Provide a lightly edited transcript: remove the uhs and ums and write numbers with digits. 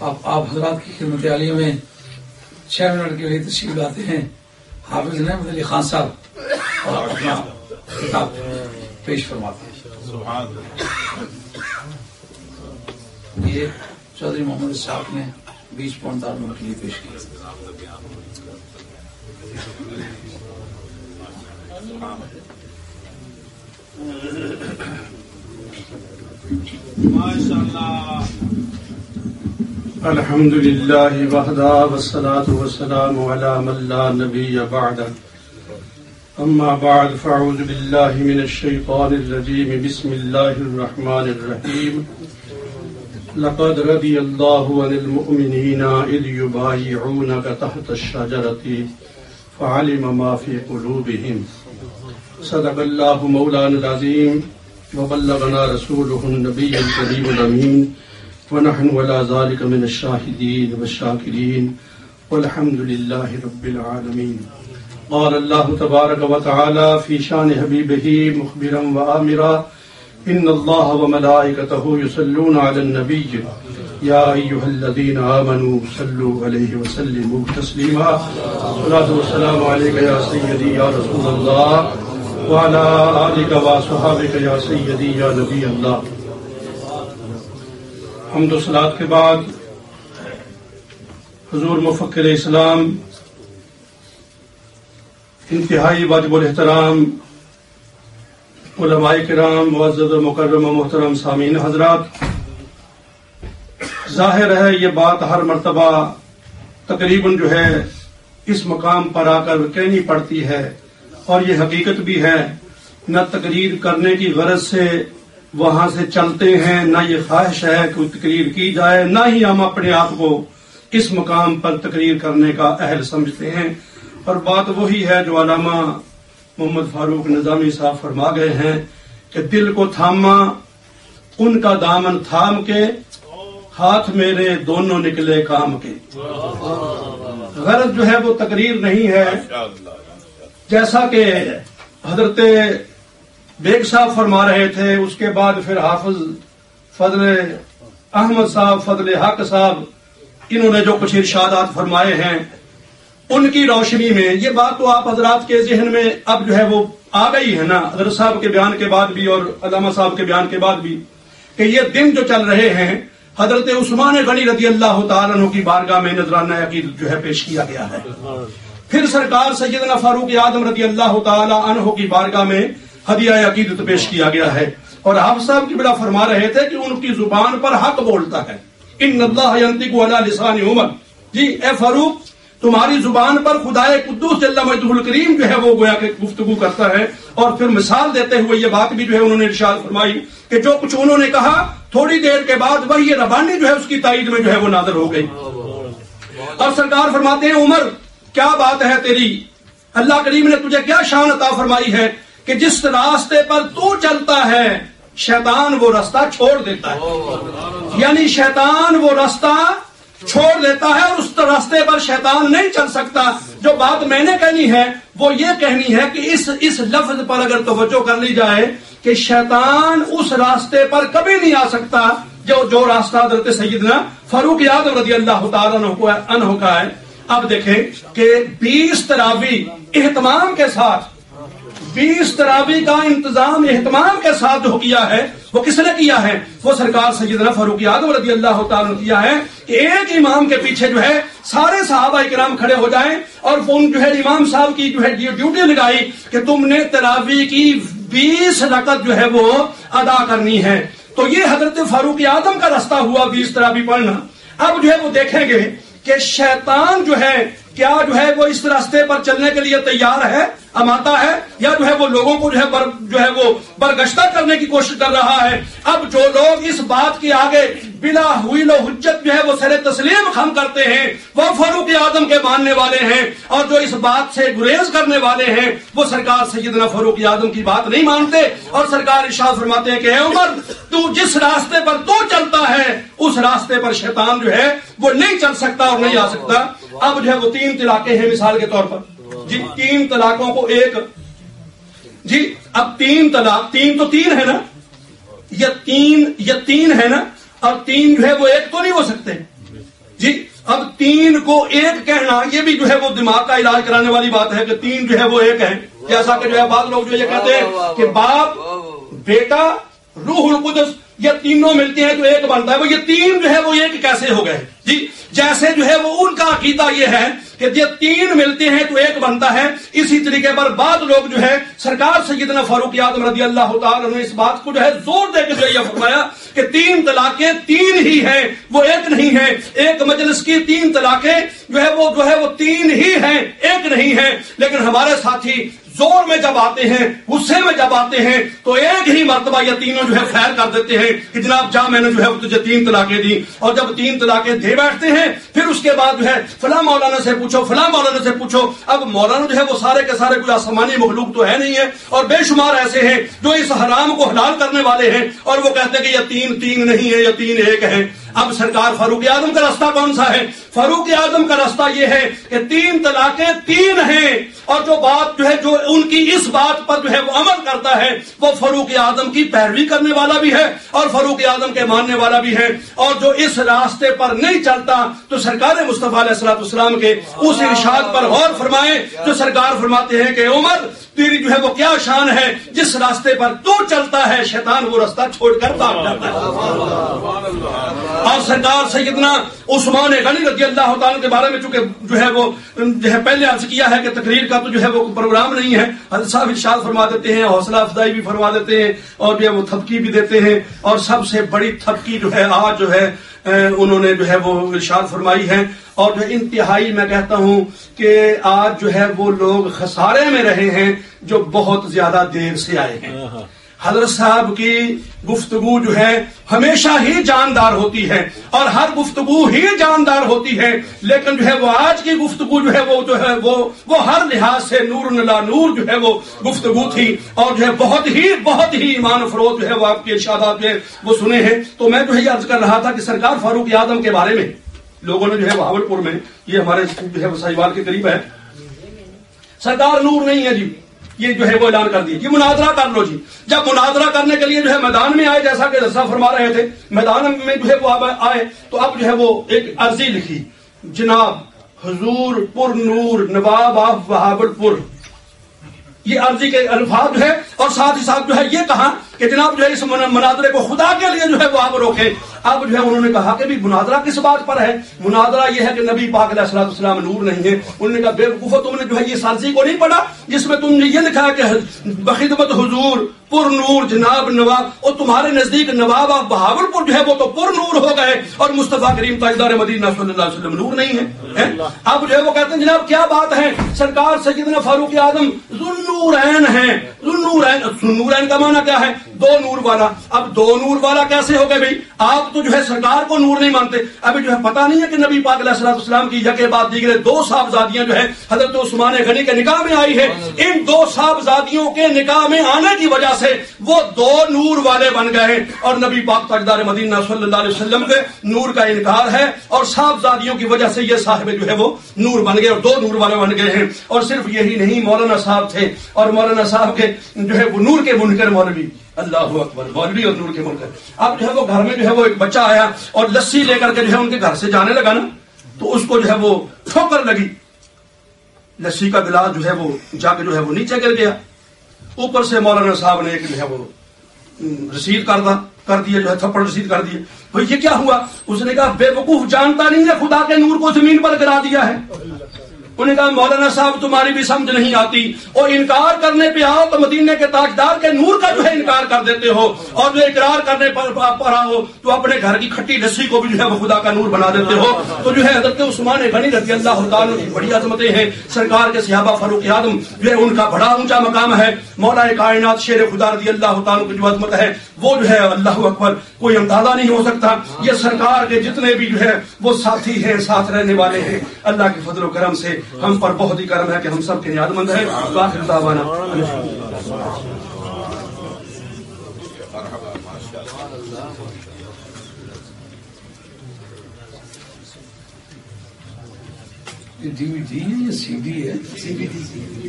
آپ حضرات کی خدمت عالیہ میں 6 منٹ کے لیے تشریف لاتے ہیں حافظ نعمت علی خان صاحب اور اپنا کتاب پیش فرماتے ہیں. یہ چودھری محمد اسحاق نے 20 پوائنٹ دارالعلوم کے لیے پیش کیا. الحمد للہ وحدہ والصلاة والسلام علی من لا نبی بعدہ. اما بعد فاعوذ باللہ من الشیطان الرجیم. بسم اللہ الرحمن الرحیم. لقد رضی اللہ عن المؤمنین اذ یبایعونک تحت الشجرۃ فعلم ما فی قلوبہم. صدق اللہ مولانا العظیم وبلغنا رسولہ النبی الکریم الامین ونحن على ذلك من الشاهدين والشاكرين والحمد لله رب العالمين. قال الله تبارك وتعالى في شان حبيبه مخبرا وآمرا إن الله وملائكته يصلون على النبي يا أيها الذين آمنوا صلوا عليه وسلموا تسليما. الصلاة والسلام عليك يا سيدي يا رسول الله وعلى آلك وصحابك يا سيدي يا نبي الله. حمد و صلات کے بعد حضور مفکر اسلام انتہائی واجب الاحترام علماء کرام معزز و مکرم و محترم سامعین حضرات، ظاہر ہے یہ بات ہر مرتبہ تقریباً جو ہے اس مقام پر آ کر کہنی پڑتی ہے اور یہ حقیقت بھی ہے. نہ تقریر کرنے کی غرض سے وہاں سے چلتے ہیں، نہ یہ خواہش ہے کہ تقریر کی جائے، نہ ہی ہم اپنے آپ کو اس مقام پر تقریر کرنے کا اہل سمجھتے ہیں. اور بات وہی ہے جو علامہ محمد فاروق نظامی صاحب فرما گئے ہیں کہ دل کو تھاما ان کا دامن تھام کے ہاتھ میرے دونوں نکلے کام کے. غرض جو ہے وہ تقریر نہیں ہے، جیسا کہ حضرت بیگ صاحب فرما رہے تھے. اس کے بعد پھر حافظ فضل احمد صاحب، فضل حق صاحب، انہوں نے جو کچھ ارشادات فرمائے ہیں ان کی روشنی میں یہ بات تو آپ حضرات کے ذہن میں اب جو ہے وہ آ گئی ہے نا، حضرت صاحب کے بیان کے بعد بھی اور علامہ صاحب کے بیان کے بعد بھی، کہ یہ دن جو چل رہے ہیں حضرت عثمان غنی رضی اللہ تعالیٰ عنہ کی بارگاہ میں نذرانہ عقیدت جو ہے پیش کیا گیا ہے. پھر سرکار سیدنا فاروق اعظم رضی اللہ تعالیٰ عنہ کی بارگاہ میں ہدیہ عقیدت پیش کیا گیا ہے. اور حافظ صاحب کی بڑا فرما رہے تھے کہ ان کی زبان پر حق بولتا ہے. ان اللہ ینطق علی لسان عمر. جی اے فاروق، تمہاری زبان پر خدائے قدوس جل مجدہ الکریم جو ہے وہ گویا کہ گفتگو کرتا ہے. اور پھر مثال دیتے ہوئے یہ بات بھی جو ہے انہوں نے ارشاد فرمائی کہ جو کچھ انہوں نے کہا تھوڑی دیر کے بعد وہی ربانی جو ہے اس کی تائید میں جو ہے وہ نازل ہو گئی. اور سرکار فرماتے ہیں عمر کیا بات ہے تیری، اللہ کریم نے تجھے کیا شان عطا فرمائی ہے کہ جس راستے پر تو چلتا ہے شیطان وہ راستہ چھوڑ دیتا ہے. یعنی شیطان وہ راستہ چھوڑ دیتا ہے اور اس راستے پر شیطان نہیں چل سکتا. جو بات میں نے کہنی ہے وہ یہ کہنی ہے کہ اس لفظ پر اگر توجہ کر لی جائے کہ شیطان اس راستے پر کبھی نہیں آ سکتا جو راستہ حضرت سیدنا فاروق اعظم رضی اللہ تعالیٰ عنہ کا ہے. اب دیکھیں کہ 20 تراویح اہتمام کے ساتھ 20 تراویح کا انتظام اہتمام کے ساتھ جو کیا ہے وہ کس نے کیا ہے؟ وہ سرکار سیدنا فاروق اعظم رضی اللہ تعالیٰ نے کیا ہے کہ ایک امام کے پیچھے جو ہے سارے صحابہ کرام کھڑے ہو جائیں اور ان جو ہے امام صاحب کی جو ہے ڈیوٹی لگائی کہ تم نے تراویح کی 20 رکعت جو ہے وہ ادا کرنی ہے. تو یہ حضرت فاروق اعظم کا راستہ ہوا 20 تراویح پڑھنا. اب جو ہے وہ دیکھیں گے کہ شیطان جو ہے کیا جو ہے وہ اس راستے پر چلنے کے لیے تیار ہے، اماتا ہے، یا جو ہے وہ لوگوں کو جو ہے وہ برگشتہ کرنے کی کوشش کر رہا ہے. اب جو لوگ اس بات کے آگے بلا حویل و حجت جو ہے وہ سر تسلیم خم کرتے ہیں وہ فاروق اعظم کے ماننے والے ہیں، اور جو اس بات سے گریز کرنے والے ہیں وہ سرکار سیدنا فاروق اعظم کی بات نہیں مانتے. اور سرکار ارشاد فرماتے ہیں کہ اے عمر تو جس راستے پر تو چلتا ہے اس راستے پر شیطان جو ہے وہ نہیں چل سکتا اور نہیں آ سکتا. اب جو ہے وہ 3 طلاقیں ہیں مثال کے طور پر. جی 3 طلاقوں کو ایک، جی اب 3 طلاق، 3 تو 3 ہے نا، یا 3 ہے نا، اور 3 جو ہے وہ ایک تو نہیں ہو سکتے. جی اب تین کو ایک کہنا یہ بھی جو ہے وہ دماغ کا علاج کرانے والی بات ہے کہ تین جو ہے وہ ایک ہے. جیسا کہ جو ہے بعض لوگ جو یہ کہتے ہیں کہ باپ بیٹا روح القدس یہ تینوں ملتے ہیں تو ایک بنتا ہے. وہ یہ تین جو ہے وہ ایک کیسے ہو گئے جی؟ جیسے جو ہے وہ ان کا عقیدہ یہ ہے کہ یہ تین ملتے ہیں تو ایک بنتا ہے. اسی طریقے پر بعض لوگ جو ہے سرکار سیدنا فاروق اعظم رضی اللہ تعالیٰ عنہ نے اس بات کو جو ہے زور دے کے جو یہ فرمایا کہ تین طلاقیں تین ہی ہیں وہ ایک نہیں ہے. ایک مجلس کی تین طلاقیں جو ہے وہ تین ہی ہیں ایک نہیں ہے. لیکن ہمارے ساتھی زور میں جب آتے ہیں غصے میں جب آتے ہیں تو ایک ہی مرتبہ یہ تینوں جو ہے فیر کر دیتے ہیں کہ جناب جا میں نے جو ہے تجھے تین طلاقیں دی. اور جب تین طلاقیں دے بیٹھتے ہیں پھر اس کے بعد جو ہے فلاں مولانا سے پوچھو فلاں مولانا سے پوچھو. اب مولانا جو ہے وہ سارے کے سارے کوئی آسمانی مخلوق تو ہے نہیں ہے اور بے شمار ایسے ہیں جو اس حرام کو حلال کرنے والے ہیں اور وہ کہتے ہیں کہ یہ تین نہیں ہے یہ تین ایک ہے. اب سرکار فاروق اعظم کا راستہ کون سا ہے؟ فاروق اعظم کا راستہ یہ ہے کہ تین طلاقیں تین ہیں اور جو بات جو ہے جو ان کی اس بات پر جو ہے وہ عمل کرتا ہے وہ فاروق اعظم کی پیروی کرنے والا بھی ہے اور فاروق اعظم کے ماننے والا بھی ہے. اور جو اس راستے پر نہیں چلتا تو سرکار مصطفیٰ علیہ السلام کے اس ارشاد پر غور فرمائیں جو سرکار فرماتے ہیں کہ عمر تیری جو ہے وہ کیا شان ہے جس راستے پر تو چلتا ہے شیطان وہ راستہ چھوڑ کر بھاگ جاتا ہے. اور سرکار سیدنا عثمان غنی رضی اللہ تعالیٰ کے بارے میں چونکہ جو ہے وہ پہلے عرض کیا ہے کہ تقریر کا تو جو ہے وہ پروگرام نہیں ہے. حضرت صاحب ارشاد فرما دیتے ہیں حوصلہ افزائی بھی فرما دیتے ہیں اور جو ہے وہ تھپکی بھی دیتے ہیں. اور سب سے بڑی تھپکی جو ہے آج جو ہے انہوں نے جو ہے وہ ارشاد فرمائی ہے. اور جو انتہائی میں کہتا ہوں کہ آج جو ہے وہ لوگ خسارے میں رہے ہیں جو بہت زیادہ دیر سے آئے ہیں. حضرت صاحب کی گفتگو جو ہے ہمیشہ ہی جاندار ہوتی ہے اور ہر گفتگو ہی جاندار ہوتی ہے. لیکن جو ہے وہ آج کی گفتگو جو ہے وہ ہر لحاظ سے نور نلا نور جو ہے وہ گفتگو تھی اور جو ہے بہت ہی ایمان افروز جو ہے وہ آپ کے ارشادات میں وہ سنے ہیں. تو میں جو ہے یہ عرض کر رہا تھا کہ سرکار فاروق اعظم کے بارے میں لوگوں نے جو ہے بہاولپور میں یہ ہمارے جو ہے وہ ساہیوال کے قریب ہے سرکار نور نہیں ہے جی یہ جو ہے وہ اعلان کر دیا کہ مناظرہ کر لو جی. جب مناظرہ کرنے کے لیے جو ہے میدان میں آئے جیسا کہ رضا فرما رہے تھے میدان میں جو ہے وہ آئے تو اب جو ہے وہ ایک عرضی لکھی جناب حضور پر نور نواب آف بہاولپور. یہ عرضی کے الفاظ جو ہے اور ساتھ ہی ساتھ جو ہے یہ کہا کہ جناب جو ہے اس مناظرے کو خدا کے لیے جو ہے وہ آپ روکیں. اب جو ہے انہوں نے کہا کہ بھی مناظرہ کس بات پر ہے؟ مناظرہ یہ ہے کہ نبی پاک علیہ السلام نور نہیں ہے. انہوں نے کہا بے وقوفو تم نے جو ہے یہ عرضی کو نہیں پڑھا جس میں تم نے یہ لکھا ہے کہ بخدمت حضور پر نور جناب نواب اور تمہارے نزدیک نواب آف بہاولپور جو ہے وہ تو پر نور ہو گئے اور مصطفیٰ کریم تاجدار مدینہ صلی اللہ علیہ وسلم نور نہیں ہے. اب جو ہے وہ کہتے ہیں جناب کیا بات ہے سرکار سیدنا فاروق اعظم ذوالنورین ہیں. ذوالنورین کا معنی کیا ہے؟ دو نور والا. اب دو نور والا کیسے ہو گئے بھائی؟ آپ تو جو ہے سرکار کو نور نہیں مانتے. ابھی جو ہے پتہ نہیں ہے کہ نبی پاک علیہ السلام کی یکے بعد دیگرے دو صاحبزادیاں جو ہے حضرت عثمان غنی کے نکاح میں آئی ہے. ان دو صاحبزادیوں کے نکاح میں آنے کی وجہ سے وہ دو نور والے بن گئے اور نبی پاک تاجدار مدینہ صلی اللہ علیہ وسلم کے نور کا انکار ہے اور صاحبزادیوں کی وجہ سے یہ صاحب جو ہے وہ نور بن گئے اور دو نور والے بن گئے ہیں. اور صرف یہی نہیں مولانا صاحب تھے اور مولانا صاحب کے جو ہے وہ نور کے منکر مولوی اللہ اکبر مولوی اور نور کے منکر. اب جو ہے وہ گھر میں جو ہے وہ ایک بچہ آیا اور لسی لے کر کے جو ہے ان کے گھر سے جانے لگا نا تو اس کو جو ہے وہ ٹھوکر لگی. لسی کا گلاس جو ہے وہ جا کے جو ہے وہ نیچے گر گیا. اوپر سے مولانا صاحب نے ایک جو ہے وہ رسید کر دیا جو ہے تھپڑ رسید کر دیے. بھائی یہ کیا ہوا؟ اس نے کہا بے وقوف جانتا نہیں ہے خدا کے نور کو زمین پر گرا دیا ہے. انہوں نے کہا مولانا صاحب تمہاری بھی سمجھ نہیں آتی اور انکار کرنے پہ آؤ تو مدینے کے تاجدار کے نور کا جو ہے انکار کر دیتے ہو اور جو اقرار کرنے پر آؤ تو اپنے گھر کی کھٹی لسی کو بھی جو ہے وہ خدا کا نور بنا دیتے ہو. تو جو ہے حضرت عثمان غنی رضی اللہ تعالیٰ کی بڑی عظمتیں ہیں. سرکار کے صحابہ فاروق اعظم جو ہے ان کا بڑا اونچا مقام ہے. مولا کائنات شیر خدا رضی اللہ تعالیٰ کی جو عظمت ہے وہ جو ہے اللہ اکبر کوئی اندازہ نہیں ہو سکتا. یہ سرکار کے جتنے بھی جو ہے وہ ساتھی ہیں ساتھ رہنے والے ہیں اللہ کے فضل و کرم سے ہم پر بہت ہی کرم ہے کہ ہم سب کے نیاز مند ہیں. آخر دعوانا DVD ہے یا CD ہے؟